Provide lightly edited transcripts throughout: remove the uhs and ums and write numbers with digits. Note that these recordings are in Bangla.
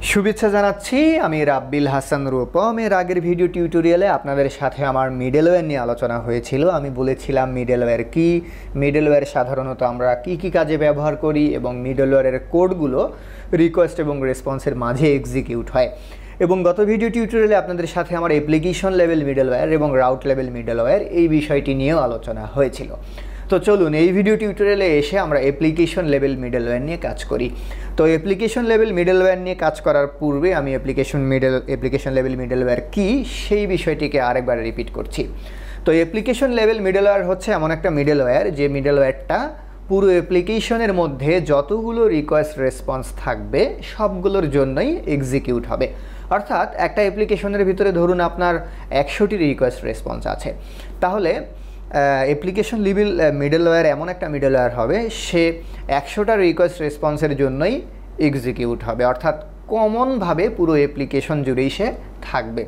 শুভেচ্ছা জানাচ্ছি আমি রাব্বিল হাসান রূপম। এর আগের ভিডিও টিউটোরিয়ালে আপনাদের সাথে আমার মিডলওয়্যার নিয়ে আলোচনা হয়েছিল। আমি বলেছিলাম মিডলওয়্যার কি, মিডলওয়্যার সাধারণত আমরা কি কাজে ব্যবহার করি এবং মিডলওয়্যারের কোডগুলো রিকোয়েস্ট এবং রেসপন্সের মাঝে এক্সিকিউট হয়। এবং গত ভিডিও টিউটোরিয়ালে আপনাদের সাথে আমার অ্যাপ্লিকেশন লেভেল মিডলওয়্যার এবং রাউট লেভেল মিডলওয়্যার এই বিষয়টি নিয়েও আলোচনা হয়েছিল। তো চলুন এই ভিডিও টিউটোরিয়ালে এসে আমরা অ্যাপ্লিকেশন লেভেল মিডলওয়্যার নিয়ে কাজ করি। তো অ্যাপ্লিকেশন লেভেল মিডলওয়্যার নিয়ে কাজ করার পূর্বে আমি অ্যাপ্লিকেশন লেভেল মিডলওয়্যার কি সেই বিষয়টিকে আরেকবার রিপিট করছি। তো অ্যাপ্লিকেশন লেভেল মিডলওয়্যার হচ্ছে এমন একটা মিডলওয়্যার যে মিডলওয়্যারটা পুরো অ্যাপ্লিকেশনের মধ্যে যতগুলো রিকোয়েস্ট রেসপন্স থাকবে সবগুলোর জন্যই এক্সিকিউট হবে। অর্থাৎ একটা অ্যাপ্লিকেশনের ভিতরে ধরুন আপনার 100টি রিকোয়েস্ট রেসপন্স আছে, তাহলে অ্যাপ্লিকেশন লেভেল মিডলওয়্যার এমন একটা মিডলওয়্যার হবে সে 100টা রিকোয়েস্ট রেসপন্সের জন্যই এক্সিকিউট হবে, অর্থাৎ কমনভাবে পুরো অ্যাপ্লিকেশন জুড়েই সে থাকবে।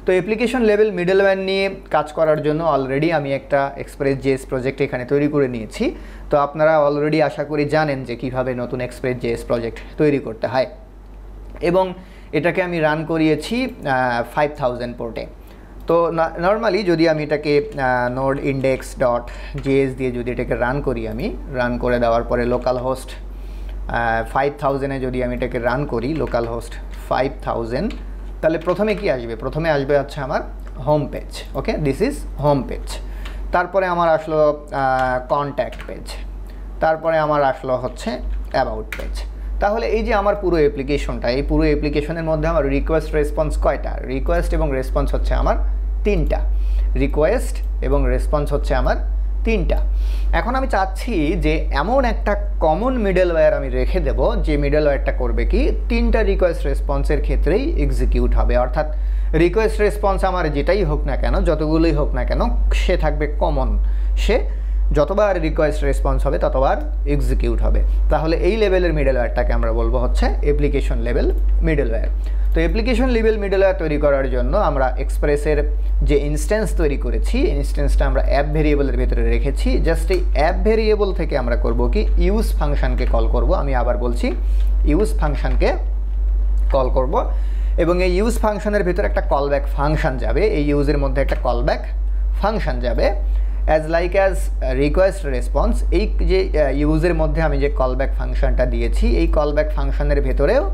তো অ্যাপ্লিকেশন লেভেল মিডলওয়্যার নিয়ে কাজ করার জন্য অলরেডি আমি একটা Express.js প্রজেক্ট এখানে তৈরি করে নিয়েছি। তো আপনারা অলরেডি আশা করি জানেন যে কীভাবে নতুন Express.js প্রজেক্ট তৈরি করতে হয়, এবং এটাকে আমি রান করিয়েছি 5000 পোর্টে। তো নর্মালি যদি আমি এটাকে Node.js দিয়ে যদি এটাকে রান করি, আমি রান করে দেওয়ার পরে লোকাল হোস্ট 5000-এ যদি আমি এটাকে রান করি, লোকাল হোস্ট 5000, তাহলে প্রথমে কি আসবে? প্রথমে আসবে হচ্ছে আমার home page. Okay, this is home page. তারপরে আমার আসলো কন্ট্যাক্ট পেজ, তারপরে আমার আসলো হচ্ছে অ্যাবাউট পেজ। তাহলে এই যে আমার পুরো অ্যাপ্লিকেশনটা, এই পুরো অ্যাপ্লিকেশনের মধ্যে আমার রিকোয়েস্ট রেসপন্স কয়টা? রিকোয়েস্ট এবং রেসপন্স হচ্ছে আমার 3টা। রিকোয়েস্ট এবং রেসপন্স হচ্ছে আমার 3টা। এখন আমি চাচ্ছি যে এমন একটা কমন মিডলওয়্যার আমি রেখে দেব যে মিডলওয়্যারটা করবে কি 3টা রিকোয়েস্ট রেসপন্সের ক্ষেত্রেই এক্সিকিউট হবে। অর্থাৎ রিকোয়েস্ট রেসপন্স আমার যেটাই হোক না কেন, যতগুলোই হোক না কেন, সে থাকবে কমন। সে যতবার রিকোয়েস্ট রেসপন্স হবে ততবার এক্সিকিউট হবে। তাহলে এই লেভেলের মিডলওয়্যারটাকে আমরা বলবো হচ্ছে অ্যাপ্লিকেশন লেভেল মিডলওয়্যার। তো অ্যাপ্লিকেশন লেভেল মিডলওয়্যার তৈরি করার জন্য আমরা এক্সপ্রেসের যে ইনস্ট্যান্স তৈরি করেছি, ইনস্ট্যান্সটা আমরা অ্যাপ ভেরিয়েবলের ভিতরে রেখেছি। জাস্ট এই অ্যাপ ভেরিয়েবল থেকে আমরা করব কি ইউজ ফাংশনকে কল করব। আমি আবার বলছি ইউজ ফাংশনকে কল করব, এবং এই ইউজ ফাংশনের ভিতরে একটা কলব্যাক ফাংশন যাবে। এই ইউজের মধ্যে একটা কলব্যাক ফাংশন যাবে as like as request response. এই যে ইউজের মধ্যে আমি যে কলব্যাক ফাংশনটা দিয়েছি, এই কলব্যাক ফাংশনের ভেতরেও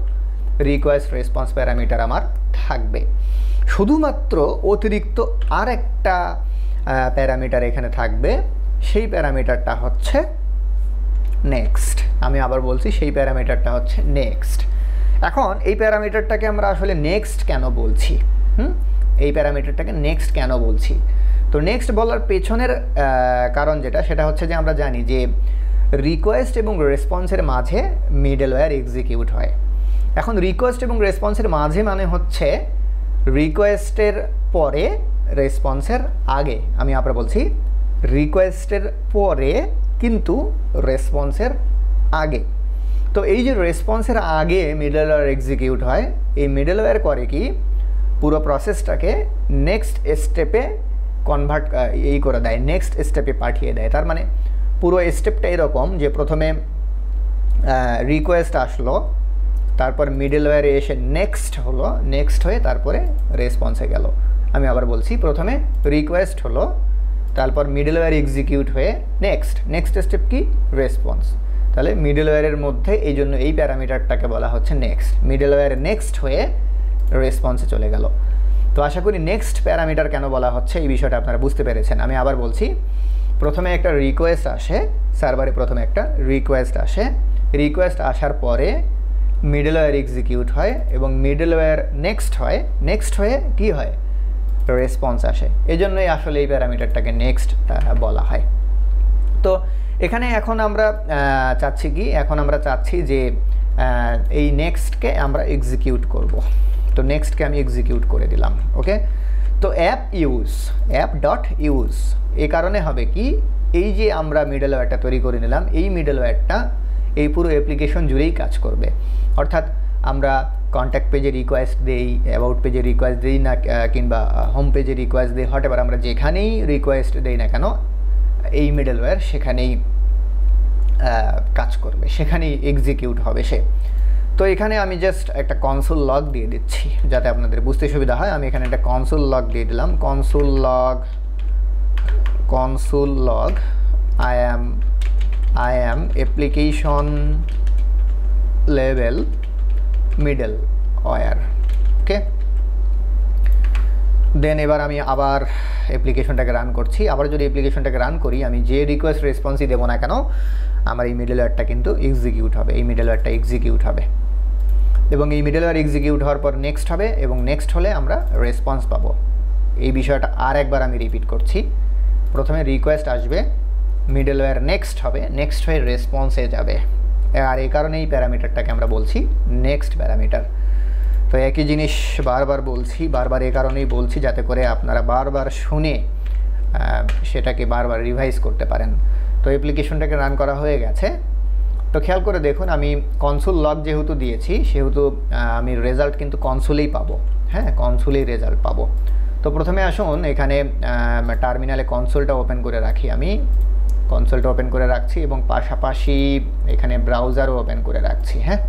রিকোয়েস্ট রেসপন্স প্যারামিটার আমার থাকবে। শুধুমাত্র অতিরিক্ত আর একটা প্যারামিটার এখানে থাকবে, সেই প্যারামিটারটা হচ্ছে নেক্সট। আমি আবার বলছি সেই প্যারামিটারটা হচ্ছে নেক্সট। এখন এই প্যারামিটারটাকে আমরা আসলে নেক্সট কেন বলছি? এই প্যারামিটারটাকে নেক্সট কেন বলছি? তো নেক্সট বলার পেছনের কারণ যেটা, সেটা হচ্ছে যে আমরা জানি যে রিকোয়েস্ট এবং রেসপন্সের মাঝে মিডলওয়্যার এক্সিকিউট হয়। এখন রিকোয়েস্ট এবং রেসপন্সের মাঝে মানে হচ্ছে রিকোয়েস্টের পরে রেসপন্সের আগে। আমি আবার বলছি রিকোয়েস্টের পরে কিন্তু রেসপন্সের আগে। তো এই যে রেসপন্সের আগে মিডলওয়্যার এক্সিকিউট হয়, এই মিডলওয়্যার করে কি পুরো প্রসেসটাকে নেক্সট স্টেপে কনভার্ট করে দেয়, নেক্সট স্টেপে পাঠিয়ে দেয়। তার মানে পুরো স্টেপটা এরকম যে প্রথমে রিকোয়েস্ট আসলো, তারপর মিডলওয়্যারে এসে নেক্সট হলো, নেক্সট হয়ে তারপরে রেসপন্সে গেল। আমি আবার বলছি প্রথমে রিকোয়েস্ট হলো, তারপর মিডলওয়্যার এক্সিকিউট হয়ে নেক্সট স্টেপ কি? রেসপন্স। তাহলে মিডলওয়্যারের মধ্যে এই জন্য এই প্যারামিটারটাকে বলা হচ্ছে নেক্সট। মিডলওয়্যার নেক্সট হয়ে রেসপন্সে চলে গেল। তো আশা করি নেক্সট প্যারামিটার কেন বলা হচ্ছে এই বিষয়টা আপনারা বুঝতে পেরেছেন। আমি আবার বলছি প্রথমে একটা রিকোয়েস্ট আসে, সার্ভারে প্রথমে একটা রিকোয়েস্ট আসে, রিকোয়েস্ট আসার পরে মিডলওয়্যার এক্সিকিউট হয় এবং মিডলওয়্যার নেক্সট হয়, নেক্সট হয়ে কি হয়? রেসপন্স আসে। এজন্যই আসলে এই প্যারামিটারটাকে নেক্সট বলা হয়। তো এখানে এখন আমরা চাচ্ছি কি? এখন আমরা চাচ্ছি যে এই নেক্সটকে আমরা এক্সিকিউট করব। তো নেক্সটকে আমি এক্সিকিউট করে দিলাম। ওকে, তো অ্যাপ ডট ইউজ এই কারণে হবে কি, এই যে আমরা মিডলওয়্যারটা তৈরি করে নিলাম, এই মিডলওয়্যারটা এই পুরো অ্যাপ্লিকেশন জুড়েই কাজ করবে। অর্থাৎ আমরা কন্ট্যাক্ট পেজে রিকোয়েস্ট দিই, অ্যাবাউট পেজে রিকোয়েস্ট দিই না, কিংবা হোম পেজে রিকোয়েস্ট দিই, হোয়াটএভার আমরা যেখানেই রিকোয়েস্ট দিই না কেন, এই মিডলওয়্যার সেখানেই কাজ করবে, সেখানেই এক্সিকিউট হবে সে। তো এখানে আমি জাস্ট একটা কনসোল লগ দিয়ে দিচ্ছি যাতে আপনাদের বুঝতে সুবিধা হয়। আমি এখানে একটা কনসোল লগ দিয়ে দিলাম, console log I am application level middleware, ওকে। দেন এবার আমি আবার অ্যাপ্লিকেশনটাকে রান করছি। আবার যদি অ্যাপ্লিকেশনটাকে রান করি, আমি যে রিকোয়েস্ট রেসপন্সই দেবো না কেন, আমার এই মিডলওয়্যারটা কিন্তু এক্সিকিউট হবে, এই মিডলওয়্যারটা এক্সিকিউট হবে এবং এই মিডলওয়্যার এক্সিকিউট হওয়ার পর নেক্সট হবে এবং নেক্সট হলে আমরা রেসপন্স পাবো। এই বিষয়টা আর একবার আমি রিপিট করছি। প্রথমে রিকোয়েস্ট আসবে, মিডলওয়্যার নেক্সট হবে, নেক্সট হয়ে রেসপন্সে যাবে, আর এই কারণে এই প্যারামিটারটাকে আমরা বলছি নেক্সট প্যারামিটার। তো একই জিনিস বারবার বলছি, বারবার এই কারণেই বলছি যাতে করে আপনারা বারবার শুনে সেটাকে বারবার রিভাইজ করতে পারেন। তো অ্যাপ্লিকেশনটাকে রান করা হয়ে গেছে। তো খেয়াল করে দেখুন, আমি কনসোল লগ যেহেতু দিয়েছি সেহেতু আমি রেজাল্ট কিন্তু কনসোলেই পাবো, হ্যাঁ, কনসোলেই রেজাল্ট পাবো। তো প্রথমে আসুন এখানে টার্মিনালে কনসোলটা ওপেন করে রাখি, আমি কনসোলটা ওপেন করে রাখছি এবং পাশাপাশি এখানে ব্রাউজারও ওপেন করে রাখছি। হ্যাঁ,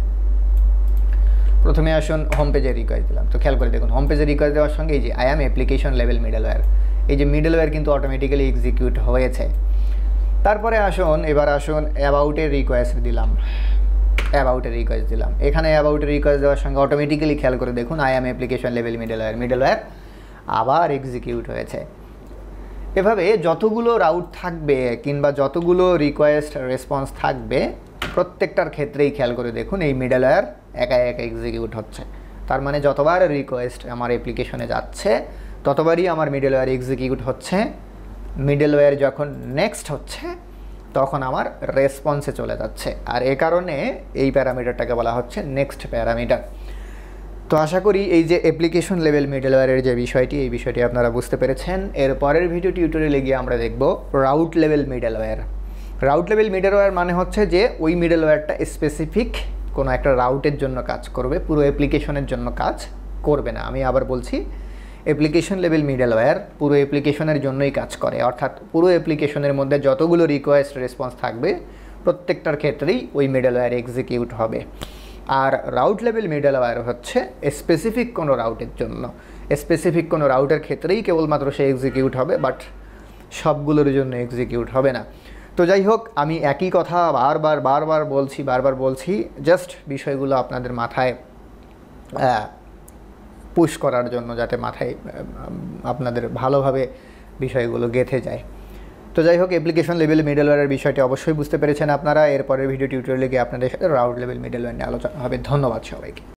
প্রথমে আসুন হোম পেজে রিকোয়েস্ট দিলাম। তো খেয়াল করে দেখুন, হোম পেজে রিকোয়েস্ট দেওয়ার সঙ্গে এই যে I am application level middleware, এই যে মিডলওয়্যার কিন্তু অটোমেটিক্যালি এক্সিকিউট হয়েছে। তারপরে আসুন এবার আসুন অ্যাবাউটের রিকোয়েস্ট দিলাম, এখানে অ্যাবাউটের রিকোয়েস্ট দেওয়ার সঙ্গে অটোমেটিক্যালি খেয়াল করে দেখুন I am application level middleware আবার এক্সিকিউট হয়েছে। এভাবে যতগুলো রাউট থাকবে কিংবা যতগুলো রিকোয়েস্ট রেসপন্স থাকবে প্রত্যেকটার ক্ষেত্রেই খেয়াল করে দেখুন এই মিডলওয়্যার একা একা এক্সিকিউট হচ্ছে। তার মানে যতবার রিকোয়েস্ট আমার অ্যাপ্লিকেশনে যাচ্ছে ততবারই আমার মিডলওয়্যার এক্সিকিউট হচ্ছে। মিডলওয়্যার যখন নেক্সট হচ্ছে তখন আমার রেসপন্সে চলে যাচ্ছে, আর এ কারণে এই প্যারামিটারটাকে বলা হচ্ছে নেক্সট প্যারামিটার। তো আশা করি এই যে অ্যাপ্লিকেশন লেভেল মিডলওয়্যারের যে বিষয়টি, এই বিষয়টি আপনারা বুঝতে পেরেছেন। এর পরের ভিডিও টিউটোরিয়ালে গিয়ে আমরা দেখব route level middleware. Route level middleware মানে হচ্ছে যে ওই মিডলওয়্যারটা স্পেসিফিক কোনো একটা রাউটের জন্য কাজ করবে, পুরো অ্যাপ্লিকেশনের জন্য কাজ করবে না। আমি আবার বলছি, অ্যাপ্লিকেশন লেভেল মিডলওয়্যার পুরো অ্যাপ্লিকেশনের জন্যই কাজ করে, অর্থাৎ পুরো অ্যাপ্লিকেশনের মধ্যে যতগুলো রিকোয়েস্ট রেসপন্স থাকবে প্রত্যেকটার ক্ষেত্রেই ওই মিডলওয়্যার এক্সিকিউট হবে। আর রাউট লেভেল মিডলওয়্যার হচ্ছে স্পেসিফিক কোনো রাউটের জন্য, স্পেসিফিক কোনো রাউটের ক্ষেত্রেই কেবলমাত্র সে এক্সিকিউট হবে, বাট সবগুলোর জন্য এক্সিকিউট হবে না। তো যাই হোক, আমি একই কথা বারবার বলছি জাস্ট বিষয়গুলো আপনাদের মাথায় পুশ করার জন্য, যাতে মাথায় আপনাদের ভালোভাবে বিষয়গুলো গেঁথে যায়। তো যাই হোক, অ্যাপ্লিকেশন লেভেল মিডলওয়্যারের বিষয়টি অবশ্যই বুঝতে পেরেছেন আপনারা। এরপরের ভিডিও টিউটোরিয়ালে গিয়ে আপনাদের সাথে রাউট লেভেল মিডলওয়্যার নিয়ে আলোচনা হবে। ধন্যবাদ সবাইকে।